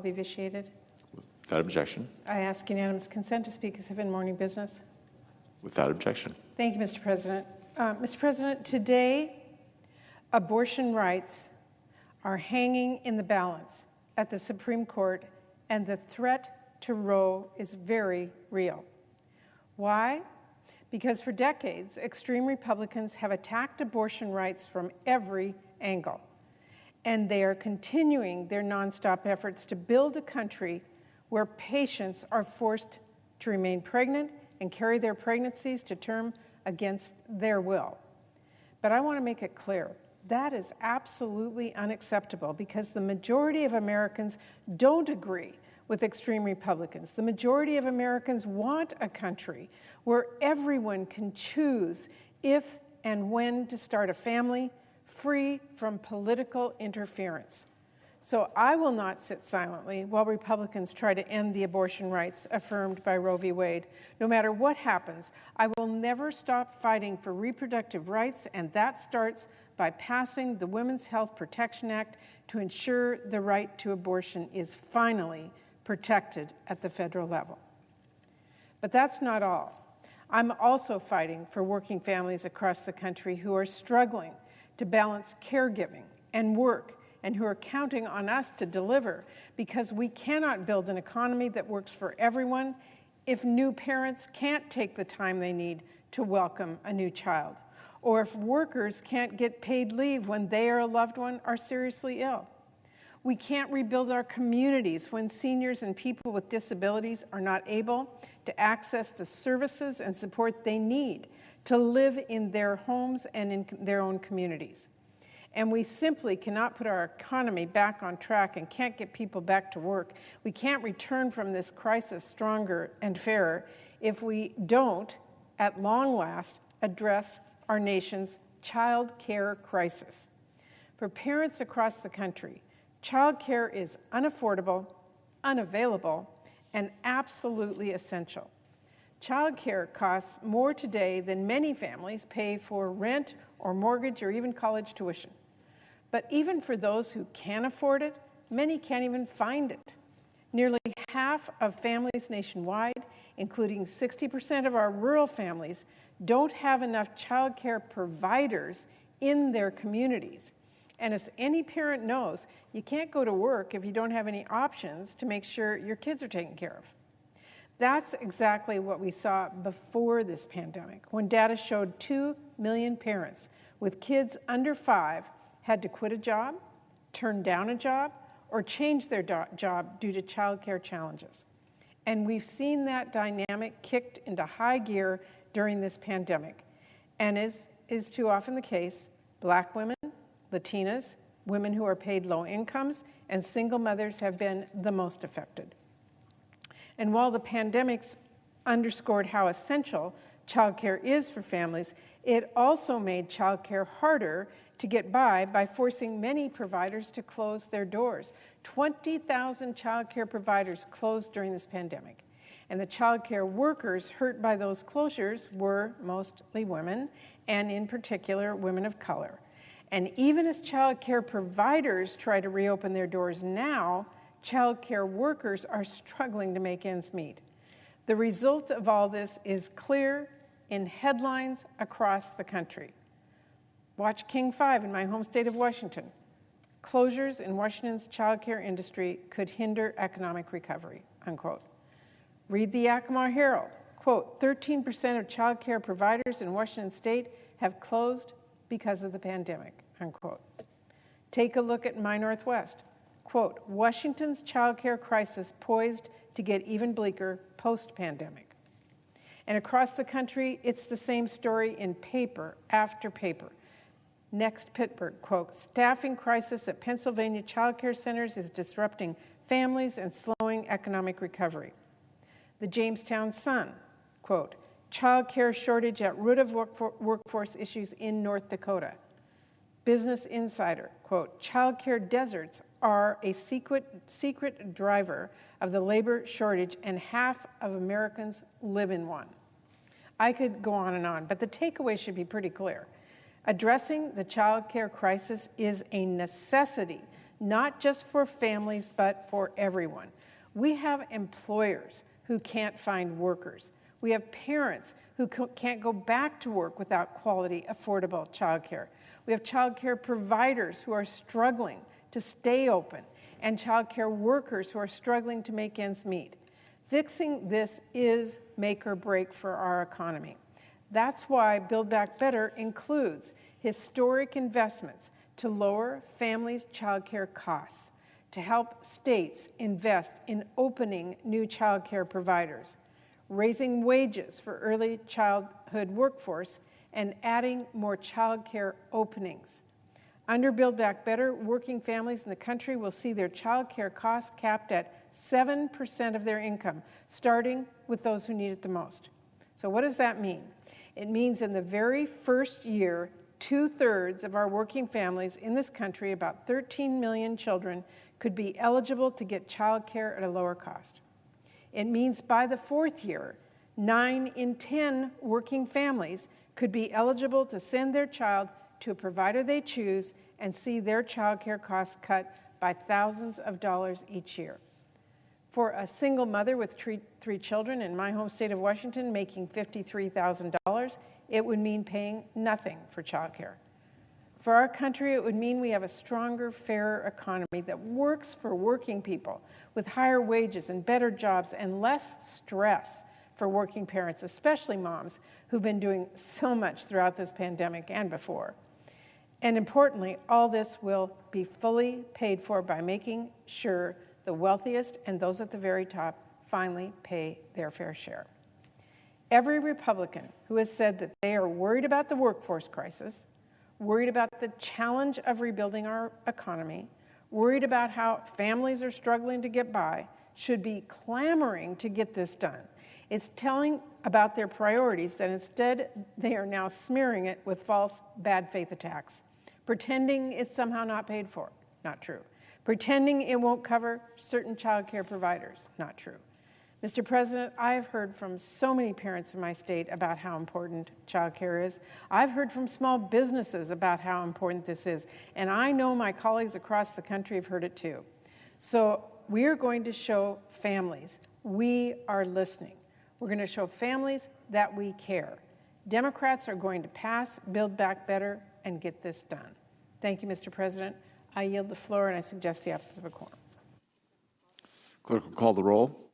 be vitiated. Without objection. I ask unanimous consent to speak as if in morning business. Without objection. Thank you, Mr. President. Mr. President, today, abortion rights are hanging in the balance at the Supreme Court, and the threat to Roe is very real. Why? Because for decades, extreme Republicans have attacked abortion rights from every angle, and they are continuing their nonstop efforts to build a country where patients are forced to remain pregnant and carry their pregnancies to term against their will. But I want to make it clear, that is absolutely unacceptable because the majority of Americans don't agree with extreme Republicans. The majority of Americans want a country where everyone can choose if and when to start a family, free from political interference. So I will not sit silently while Republicans try to end the abortion rights affirmed by Roe v. Wade. No matter what happens, I will never stop fighting for reproductive rights, and that starts by passing the Women's Health Protection Act to ensure the right to abortion is finally protected at the federal level. But that's not all. I'm also fighting for working families across the country who are struggling to balance caregiving and work, and who are counting on us to deliver, because we cannot build an economy that works for everyone if new parents can't take the time they need to welcome a new child, or if workers can't get paid leave when they or a loved one are seriously ill. We can't rebuild our communities when seniors and people with disabilities are not able to access the services and support they need to live in their homes and in their own communities. And we simply cannot put our economy back on track and can't get people back to work. We can't return from this crisis stronger and fairer if we don't, at long last, address our nation's child care crisis. For parents across the country, child care is unaffordable, unavailable, and absolutely essential. Child care costs more today than many families pay for rent or mortgage or even college tuition. But even for those who can afford it, many can't even find it. Nearly half of families nationwide, including 60% of our rural families, don't have enough child care providers in their communities. And as any parent knows, you can't go to work if you don't have any options to make sure your kids are taken care of. That's exactly what we saw before this pandemic, when data showed 2 million parents with kids under 5 had to quit a job, turn down a job, or change their job due to child care challenges. And we've seen that dynamic kicked into high gear during this pandemic. And as is too often the case, Black women, Latinas, women who are paid low incomes, and single mothers have been the most affected. And while the pandemic's underscored how essential childcare is for families, it also made childcare harder to get by forcing many providers to close their doors. 20,000 childcare providers closed during this pandemic. And the childcare workers hurt by those closures were mostly women, and in particular, women of color. And even as childcare providers try to reopen their doors now, childcare workers are struggling to make ends meet. The result of all this is clear in headlines across the country. Watch King 5 in my home state of Washington. Closures in Washington's childcare industry could hinder economic recovery, unquote. Read the Yakima Herald, quote, 13% of childcare providers in Washington state have closed because of the pandemic, unquote. Take a look at My Northwest. Quote, Washington's childcare crisis poised to get even bleaker post-pandemic. And across the country, it's the same story in paper after paper. Next, Pittsburgh, quote, staffing crisis at Pennsylvania childcare centers is disrupting families and slowing economic recovery. The Jamestown Sun, quote, childcare shortage at root of workforce issues in North Dakota. Business Insider, quote, childcare deserts are a secret driver of the labor shortage, and half of Americans live in one. I could go on, but the takeaway should be pretty clear. Addressing the child care crisis is a necessity, not just for families, but for everyone. We have employers who can't find workers. We have parents who can't go back to work without quality, affordable childcare. We have childcare providers who are struggling to stay open, and childcare workers who are struggling to make ends meet. Fixing this is make or break for our economy. That's why Build Back Better includes historic investments to lower families' childcare costs, to help states invest in opening new childcare providers, raising wages for early childhood workforce, and adding more childcare openings. Under Build Back Better, working families in the country will see their childcare costs capped at 7% of their income, starting with those who need it the most. So what does that mean? It means in the very first year, 2/3 of our working families in this country, about 13 million children, could be eligible to get childcare at a lower cost. It means by the fourth year, 9 in 10 working families could be eligible to send their child to a provider they choose and see their childcare costs cut by thousands of dollars each year. For a single mother with three children in my home state of Washington making $53,000, it would mean paying nothing for childcare. For our country, it would mean we have a stronger, fairer economy that works for working people with higher wages and better jobs and less stress for working parents, especially moms who've been doing so much throughout this pandemic and before. And importantly, all this will be fully paid for by making sure the wealthiest and those at the very top finally pay their fair share. Every Republican who has said that they are worried about the workforce crisis, worried about the challenge of rebuilding our economy, worried about how families are struggling to get by, should be clamoring to get this done. It's telling about their priorities that instead they are now smearing it with false bad faith attacks, pretending it's somehow not paid for. Not true. Pretending it won't cover certain child care providers. Not true. Mr. President, I've heard from so many parents in my state about how important child care is. I've heard from small businesses about how important this is. And I know my colleagues across the country have heard it too. So we are going to show families we are listening. We're going to show families that we care. Democrats are going to pass Build Back Better and get this done. Thank you, Mr. President. I yield the floor, and I suggest the absence of a quorum. Clerk will call the roll.